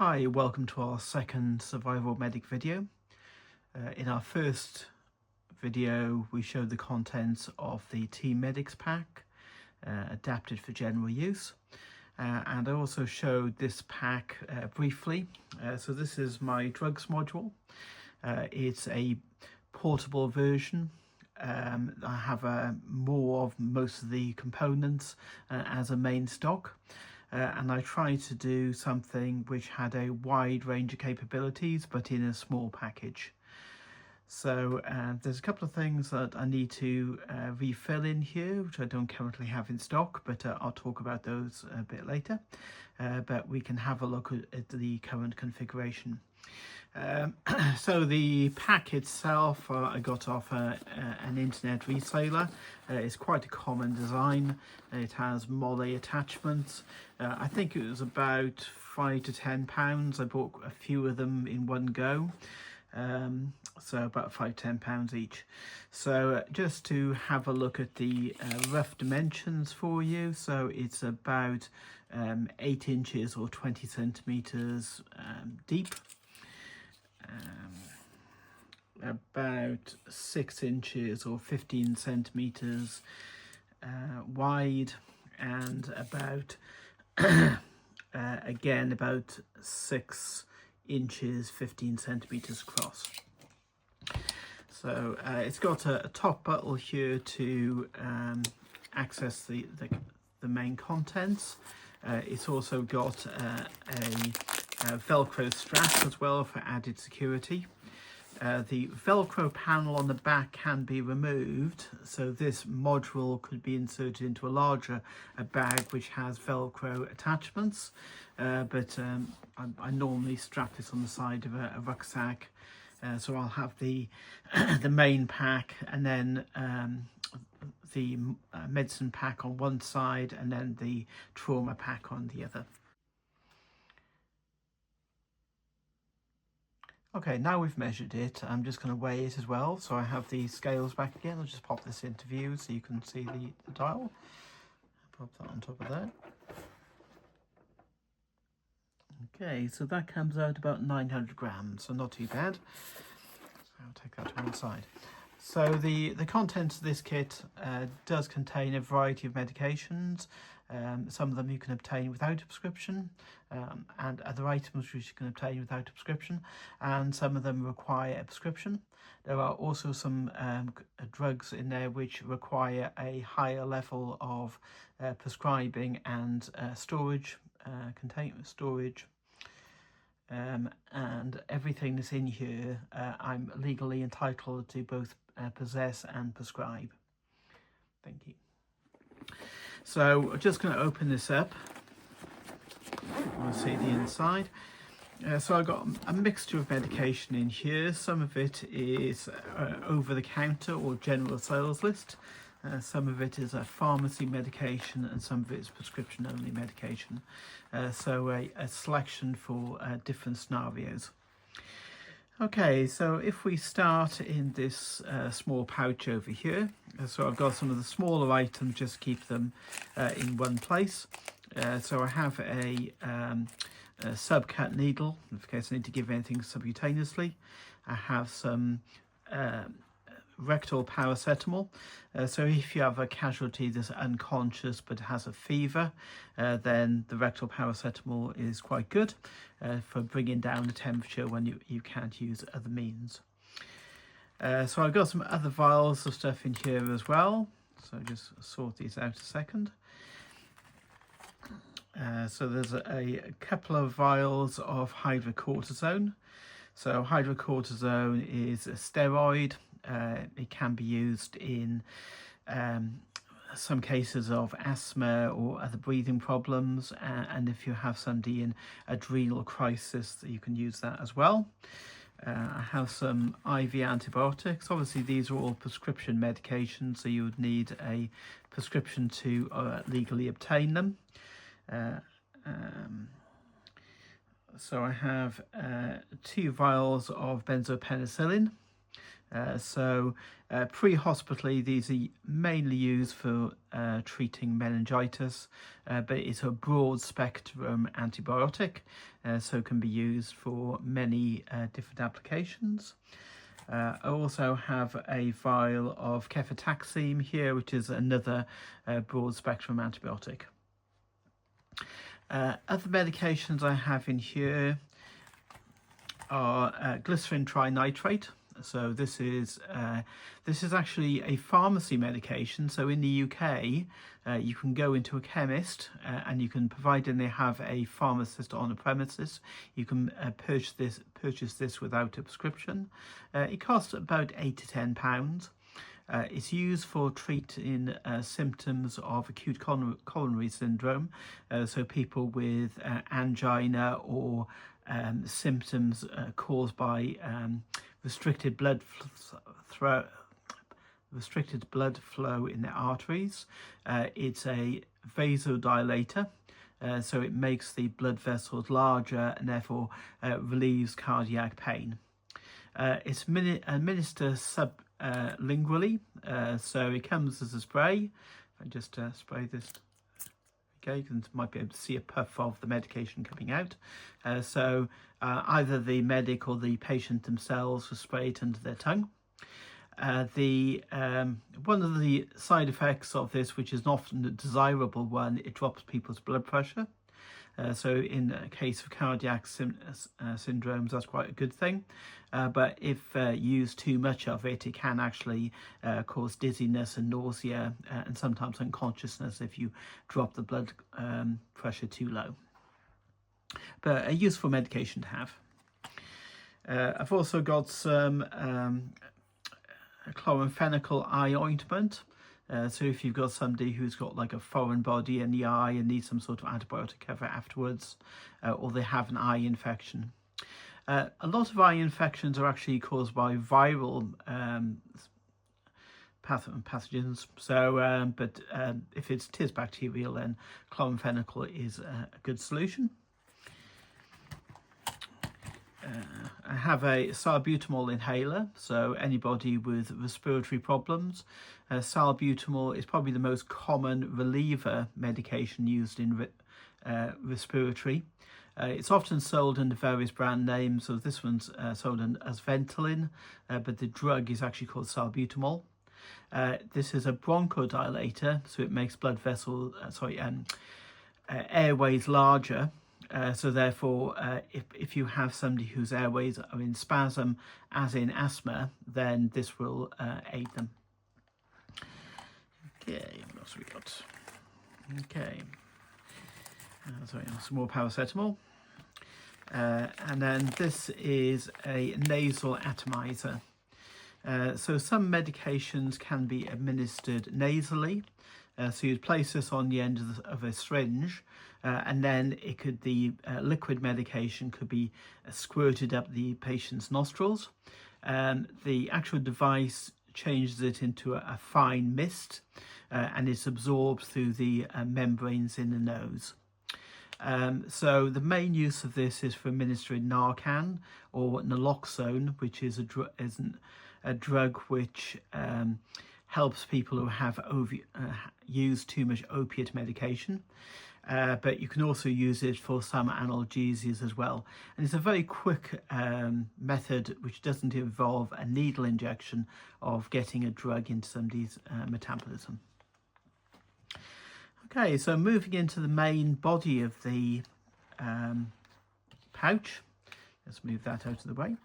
Hi, welcome to our second Survival Medic video. In our first video we showed the contents of the Team Medics pack, adapted for general use, and I also showed this pack briefly. So this is my drugs module. It's a portable version. I have more of most of the components as a main stock. And I tried to do something which had a wide range of capabilities but in a small package. So there's a couple of things that I need to refill in here, which I don't currently have in stock, but I'll talk about those a bit later. But we can have a look at the current configuration. So the pack itself, I got off an internet reseller. It's quite a common design. It has MOLLE attachments. I think it was about £5 to £10. I bought a few of them in one go. So about £5 to £10 each. So just to have a look at the rough dimensions for you. So it's about 8 inches or 20 centimeters deep. About 6 inches or 15 centimeters wide, and about again about 6 inches 15 centimeters across. So it's got a top button here to access the main contents. It's also got a Velcro strap as well for added security. The Velcro panel on the back can be removed, so this module could be inserted into a larger bag which has Velcro attachments, but I normally strap this on the side of a rucksack. So I'll have the the main pack, and then the medicine pack on one side, and then the trauma pack on the other. Okay, now we've measured it, I'm just going to weigh it as well. So I have the scales back again. I'll just pop this into view so you can see the dial. Pop that on top of that. Okay, so that comes out about 900 grams, so not too bad. So I'll take that to one side. So the contents of this kit does contain a variety of medications. Some of them you can obtain without a prescription, and other items which you can obtain without a prescription, and some of them require a prescription. There are also some drugs in there which require a higher level of prescribing and storage, containment storage. And everything that's in here I'm legally entitled to both possess and prescribe. Thank you. So I'm just going to open this up. We'll see the inside. So I've got a mixture of medication in here. Some of it is over the counter or general sales list. Some of it is a pharmacy medication, and some of it is prescription only medication. So a selection for different scenarios. Okay, so if we start in this small pouch over here, so I've got some of the smaller items, just keep them in one place. So I have a subcut needle, in case I need to give anything subcutaneously. I have some rectal paracetamol. So if you have a casualty that's unconscious but has a fever, then the rectal paracetamol is quite good for bringing down the temperature when you can't use other means. So I've got some other vials of stuff in here as well, so just sort these out a second. So there's a couple of vials of hydrocortisone. So hydrocortisone is a steroid. It can be used in some cases of asthma or other breathing problems, and if you have somebody in adrenal crisis, you can use that as well. I have some IV antibiotics. Obviously these are all prescription medications, so you would need a prescription to legally obtain them. So I have 2 vials of benzopenicillin. Pre-hospitally, these are mainly used for treating meningitis, but it's a broad spectrum antibiotic, so can be used for many different applications. I also have a vial of cefotaxime here, which is another broad spectrum antibiotic. Other medications I have in here are glycerin trinitrate. So this is actually a pharmacy medication. So in the UK, you can go into a chemist and you can, provided they have a pharmacist on the premises, you can purchase this without a prescription. It costs about £8 to £10. It's used for treating symptoms of acute coronary syndrome, so people with angina or symptoms caused by restricted blood flow in the arteries. It's a vasodilator, so it makes the blood vessels larger and therefore relieves cardiac pain. It's administered sublingually, so it comes as a spray. If I just spray this. Okay, you might be able to see a puff of the medication coming out. Either the medic or the patient themselves will spray it under their tongue. One of the side effects of this, which is often a desirable one, it drops people's blood pressure. So in a case of cardiac syndromes, that's quite a good thing. But if used too much of it, it can actually cause dizziness and nausea and sometimes unconsciousness if you drop the blood pressure too low. But a useful medication to have. I've also got some chloramphenicol eye ointment. So if you've got somebody who's got like a foreign body in the eye and needs some sort of antibiotic cover afterwards, or they have an eye infection. A lot of eye infections are actually caused by viral pathogens. So, but if it is bacterial, then chloramphenicol is a good solution. I have a salbutamol inhaler, so anybody with respiratory problems. Salbutamol is probably the most common reliever medication used in respiratory. It's often sold under various brand names, so this one's sold as Ventolin, but the drug is actually called salbutamol. This is a bronchodilator, so it makes airways larger. So therefore, if you have somebody whose airways are in spasm, as in asthma, then this will aid them. Okay, what else we got? Okay, some more paracetamol. And then this is a nasal atomizer. So some medications can be administered nasally. So you'd place this on the end of a syringe, and then the liquid medication could be squirted up the patient's nostrils. The actual device changes it into a fine mist, and it's absorbed through the membranes in the nose. So the main use of this is for administering Narcan or naloxone, which is a drug which helps people who have used too much opiate medication. But you can also use it for some analgesias as well. And it's a very quick method which doesn't involve a needle injection of getting a drug into somebody's metabolism. Okay, so moving into the main body of the pouch. Let's move that out of the way.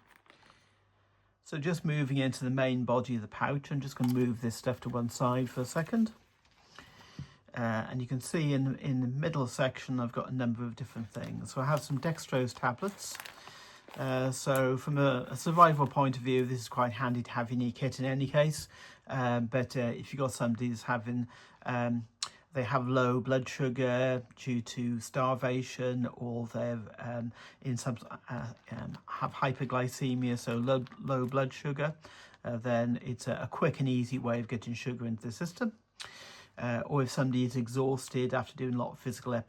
So just moving into the main body of the pouch, I'm just going to move this stuff to one side for a second. And you can see in the middle section, I've got a number of different things. So I have some dextrose tablets. So from a survival point of view, this is quite handy to have in your kit in any case. But if you've got somebody that's having, they have low blood sugar due to starvation, or they've have hyperglycemia, so low blood sugar, then it's a quick and easy way of getting sugar into the system. or if somebody is exhausted after doing a lot of physical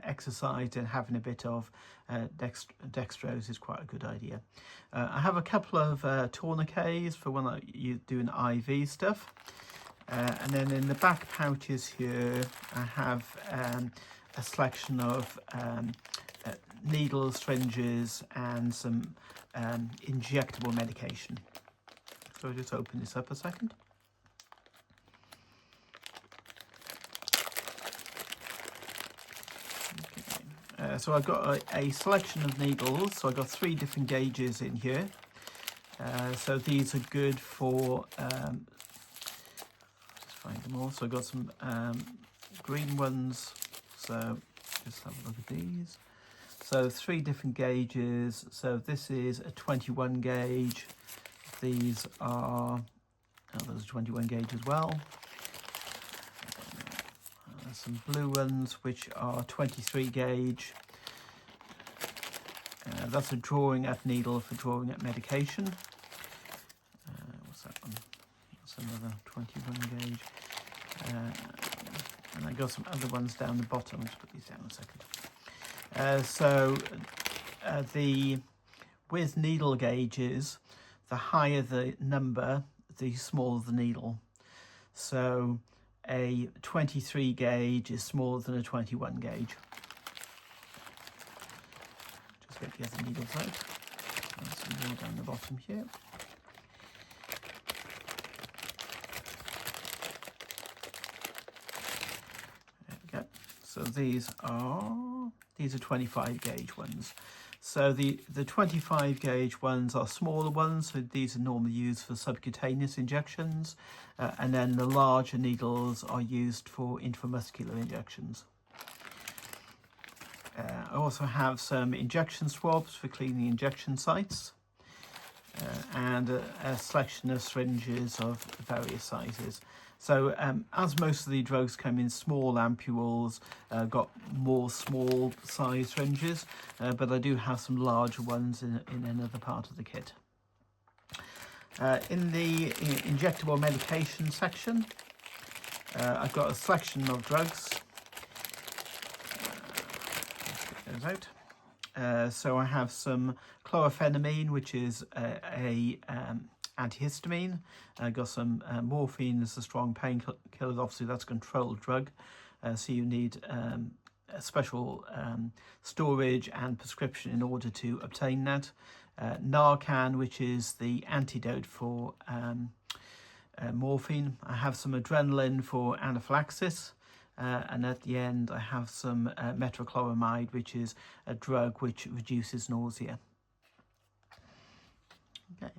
exercise, and having a bit of dextrose is quite a good idea. I have a couple of tourniquets for when you're doing IV stuff. And then in the back pouches here, I have a selection of needles, syringes, and some injectable medication. So I'll just open this up a second. So I've got a selection of needles. So I've got 3 different gauges in here. So these are good for, just find them all. So I've got some green ones. So just have a look at these. So 3 different gauges. So this is a 21 gauge. These are, there's a 21 gauge as well. Some blue ones which are 23 gauge. That's a drawing at needle for drawing at medication. What's that one? That's another 21 gauge. And I got some other ones down the bottom. I'll just put these down in a second. With needle gauges, the higher the number, the smaller the needle. So a 23 gauge is smaller than a 21 gauge. Just get the other needles out. There's some more down the bottom here. There we go. So these are 25 gauge ones. So the 25 gauge ones are smaller ones, so these are normally used for subcutaneous injections, and then the larger needles are used for intramuscular injections. I also have some injection swabs for cleaning injection sites, and a selection of syringes of various sizes. So as most of the drugs come in small ampules, got more small size syringes, but I do have some larger ones in another part of the kit. In the injectable medication section, I've got a selection of drugs. Let's get those out. So I have some chlorpheniramine, which is a antihistamine. I got some morphine as a strong painkiller. Obviously that's a controlled drug, so you need a special storage and prescription in order to obtain that. Narcan, which is the antidote for morphine. I have some adrenaline for anaphylaxis, and at the end I have some metoclopramide, which is a drug which reduces nausea. Okay.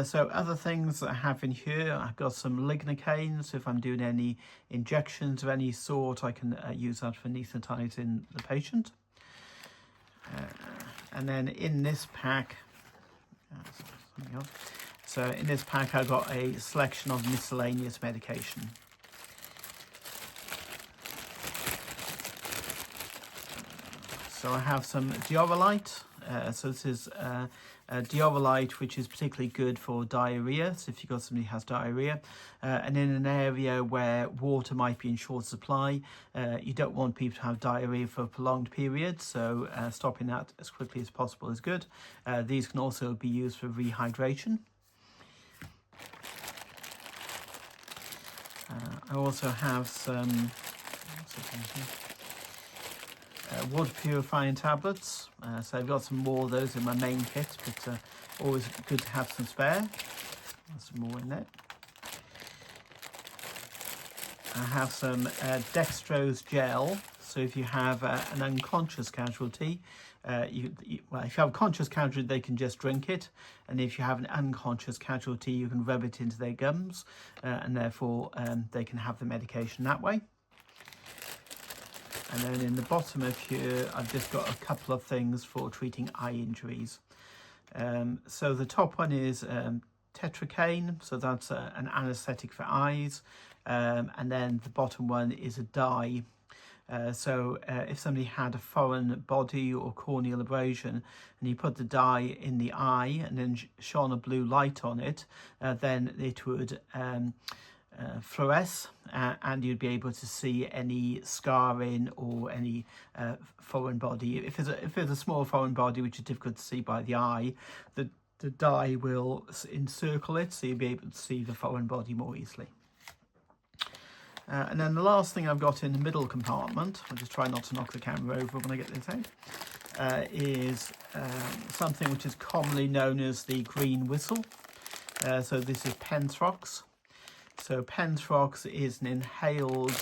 So other things that I have in here, I've got some lignocaine, so if I'm doing any injections of any sort, I can use that for anaesthetizing the patient. And then in this pack, so in this pack I've got a selection of miscellaneous medication. So I have some Dioralyte. So this is Dioralyte, which is particularly good for diarrhea. So if you've got somebody who has diarrhea, and in an area where water might be in short supply, you don't want people to have diarrhea for a prolonged period. So stopping that as quickly as possible is good. These can also be used for rehydration. I also have some water purifying tablets. So I've got some more of those in my main kit, but always good to have some spare. There's some more in there. I have some dextrose gel. So if you have an unconscious casualty, well, if you have a conscious casualty, they can just drink it, and if you have an unconscious casualty, you can rub it into their gums, and therefore they can have the medication that way. And then in the bottom of here, I've just got a couple of things for treating eye injuries. So the top one is tetracaine, so that's an anaesthetic for eyes. And then the bottom one is a dye. So if somebody had a foreign body or corneal abrasion and you put the dye in the eye and then shone a blue light on it, then it would fluoresce, and you'd be able to see any scarring or any foreign body. If there's a small foreign body which is difficult to see by the eye, the dye will encircle it, so you'll be able to see the foreign body more easily. And then the last thing I've got in the middle compartment, I'll just try not to knock the camera over when I get this out, is something which is commonly known as the green whistle. So this is Penthrox. So Penthrox is an inhaled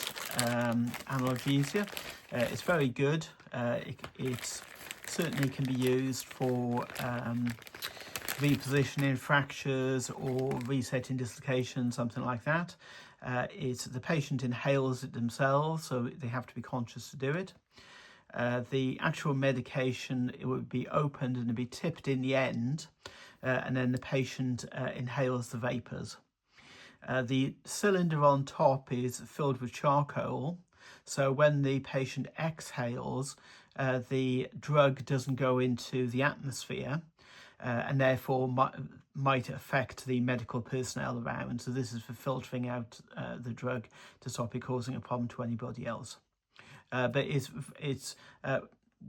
analgesia. It's very good. It certainly can be used for repositioning fractures or resetting dislocations, something like that. The patient inhales it themselves, so they have to be conscious to do it. The actual medication, it would be opened and it'd be tipped in the end, and then the patient inhales the vapors. The cylinder on top is filled with charcoal, so when the patient exhales, the drug doesn't go into the atmosphere, and therefore might affect the medical personnel around. So this is for filtering out the drug to stop it causing a problem to anybody else. But it's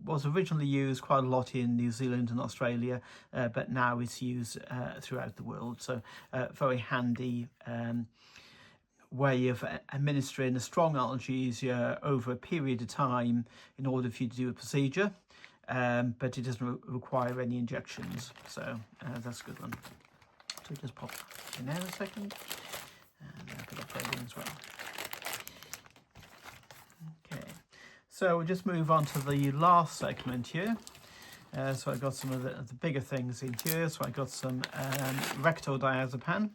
was originally used quite a lot in New Zealand and Australia, but now it's used throughout the world. So very handy way of administering a strong analgesia over a period of time in order for you to do a procedure, but it doesn't require any injections. So that's a good one. So just pop that in there a second, and I'll put that in as well. Okay. So we'll just move on to the last segment here. So I got some of the bigger things in here. So I got some rectal diazepam.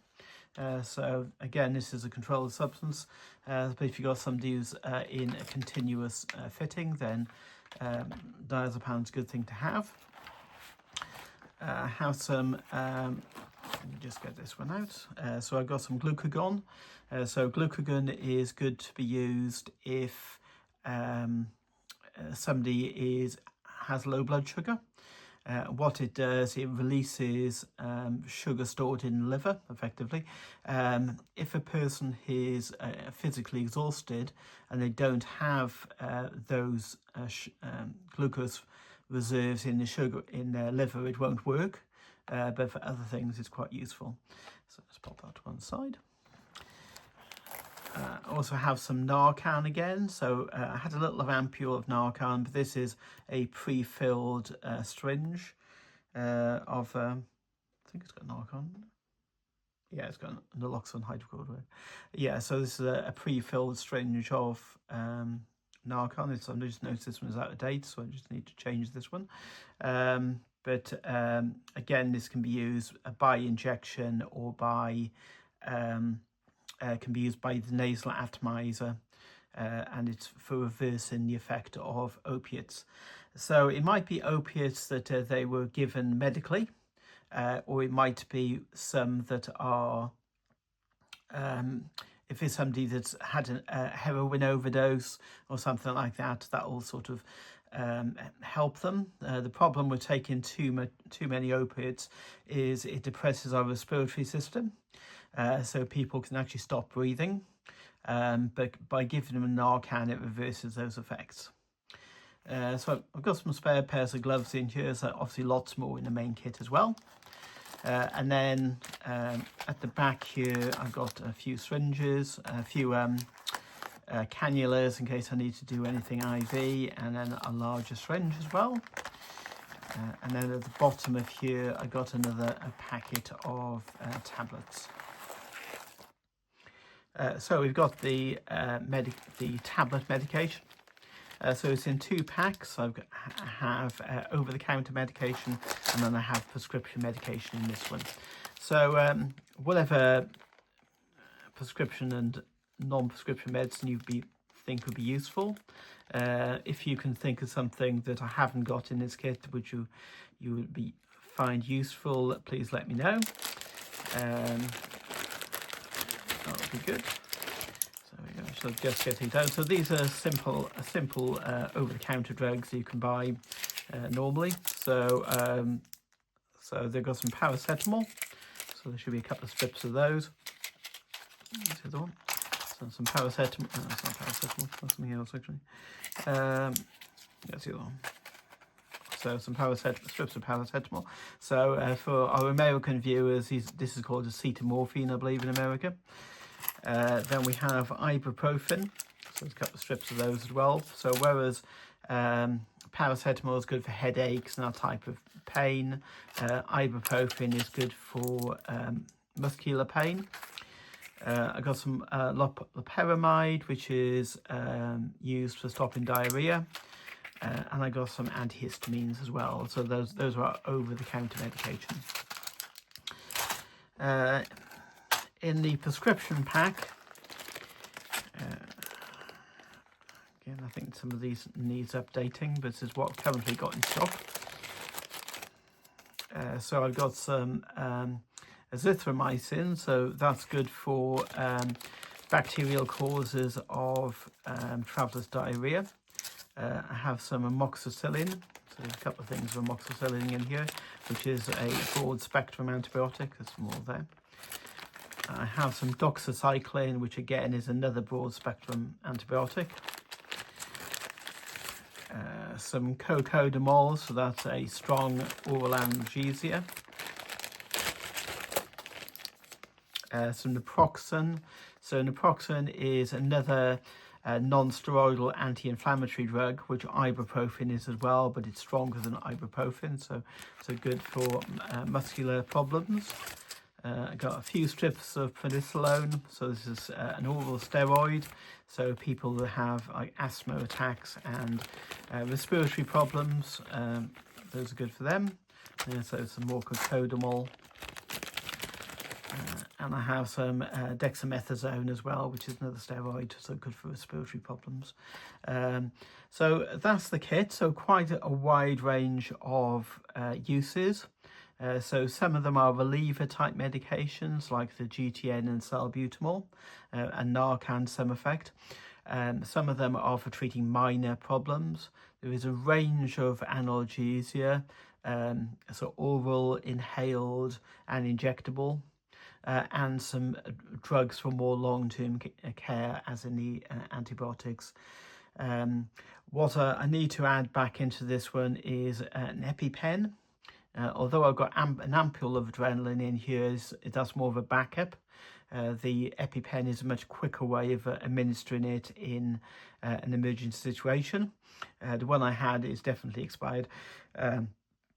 So again, this is a controlled substance, but if you've got somebody who's in a continuous fitting, then diazepam is a good thing to have. Have some, let me just get this one out. So I've got some glucagon. So glucagon is good to be used if somebody has low blood sugar. What it does, it releases sugar stored in the liver, effectively. If a person is physically exhausted and they don't have those glucose reserves in the sugar in their liver, it won't work. But for other things, it's quite useful. So let's pop that to one side. Also have some Narcan again. So I had a little ampule of Narcan, but this is a pre-filled syringe of, I think it's got Narcan. Yeah, it's got naloxone hydrochloride. Yeah, so this is a pre-filled syringe of Narcan. I just noticed this one is out of date, so I just need to change this one. But again, this can be used by injection or by can be used by the nasal atomizer, and it's for reversing the effect of opiates. So it might be opiates that they were given medically, or it might be some that are, if it's somebody that's had a heroin overdose or something like that, that will sort of help them. The problem with taking too many opiates is it depresses our respiratory system. So people can actually stop breathing, but by giving them Narcan, it reverses those effects. So I've got some spare pairs of gloves in here, so obviously lots more in the main kit as well. And then at the back here, I've got a few syringes, a few cannulas in case I need to do anything IV, and then a larger syringe as well. And then at the bottom of here, I got a packet of tablets. So we've got the tablet medication. So it's in 2 packs. I have over-the-counter medication, and then I have prescription medication in this one. So whatever prescription and non-prescription medicine you think would be useful. If you can think of something that I haven't got in this kit which you would find useful, please let me know. That would be good. So we go. So just getting down. So these are simple over-the-counter drugs you can buy normally. So so they've got some paracetamol. So there should be a couple of strips of those. That's the other one. So some paracetamol. That's not paracetamol. That's something else actually. That's the other one. So some strips of paracetamol. So for our American viewers, this is called acetaminophen, I believe, in America. Then we have ibuprofen. So there's a couple of strips of those as well. So whereas paracetamol is good for headaches and that type of pain, ibuprofen is good for muscular pain. I got some loperamide, which is used for stopping diarrhea. And I got some antihistamines as well. So those are over-the-counter medication. In the prescription pack, again, I think some of these needs updating, but this is what I've currently got in stock. So I've got some azithromycin, so that's good for bacterial causes of traveller's diarrhea. I have some amoxicillin, so there's a couple of things of amoxicillin in here, which is a broad spectrum antibiotic. There's more there. I have some doxycycline, which again is another broad spectrum antibiotic. Some cocodamol, so that's a strong oral analgesia. Some naproxen. So naproxen is another non-steroidal anti-inflammatory drug, which ibuprofen is as well, but it's stronger than ibuprofen, so good for muscular problems. I got a few strips of prednisolone, so this is an oral steroid, so people that have like asthma attacks and respiratory problems, those are good for them. So some more cocodamol. And I have some dexamethasone as well, which is another steroid, so good for respiratory problems. So that's the kit, so quite a wide range of uses. So some of them are reliever type medications like the GTN and salbutamol and Narcan some effect. Some of them are for treating minor problems. There is a range of analgesia, so oral, inhaled and injectable. And some drugs for more long-term care, as in the antibiotics. What I need to add back into this one is an EpiPen. Although I've got an ampule of adrenaline in here, that's more of a backup. The EpiPen is a much quicker way of administering it in an emergency situation. The one I had is definitely expired.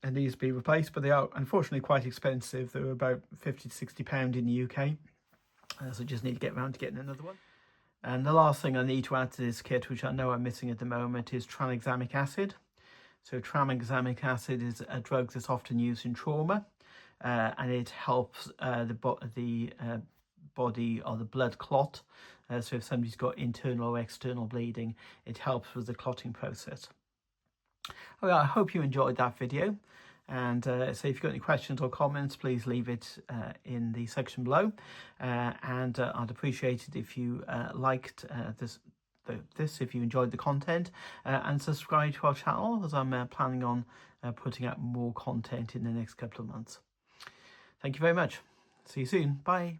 And needs to be replaced, but they are unfortunately quite expensive. They're about £50 to £60 in the UK, so just need to get around to getting another one. And the last thing I need to add to this kit, which I know I'm missing at the moment, is tranexamic acid. So tranexamic acid is a drug that's often used in trauma, and it helps the body or the blood clot. So if somebody's got internal or external bleeding, it helps with the clotting process. Well, I hope you enjoyed that video, and so if you've got any questions or comments, please leave it in the section below, and I'd appreciate it if you liked this, if you enjoyed the content, and subscribe to our channel, as I'm planning on putting out more content in the next couple of months. Thank you very much. See you soon. Bye.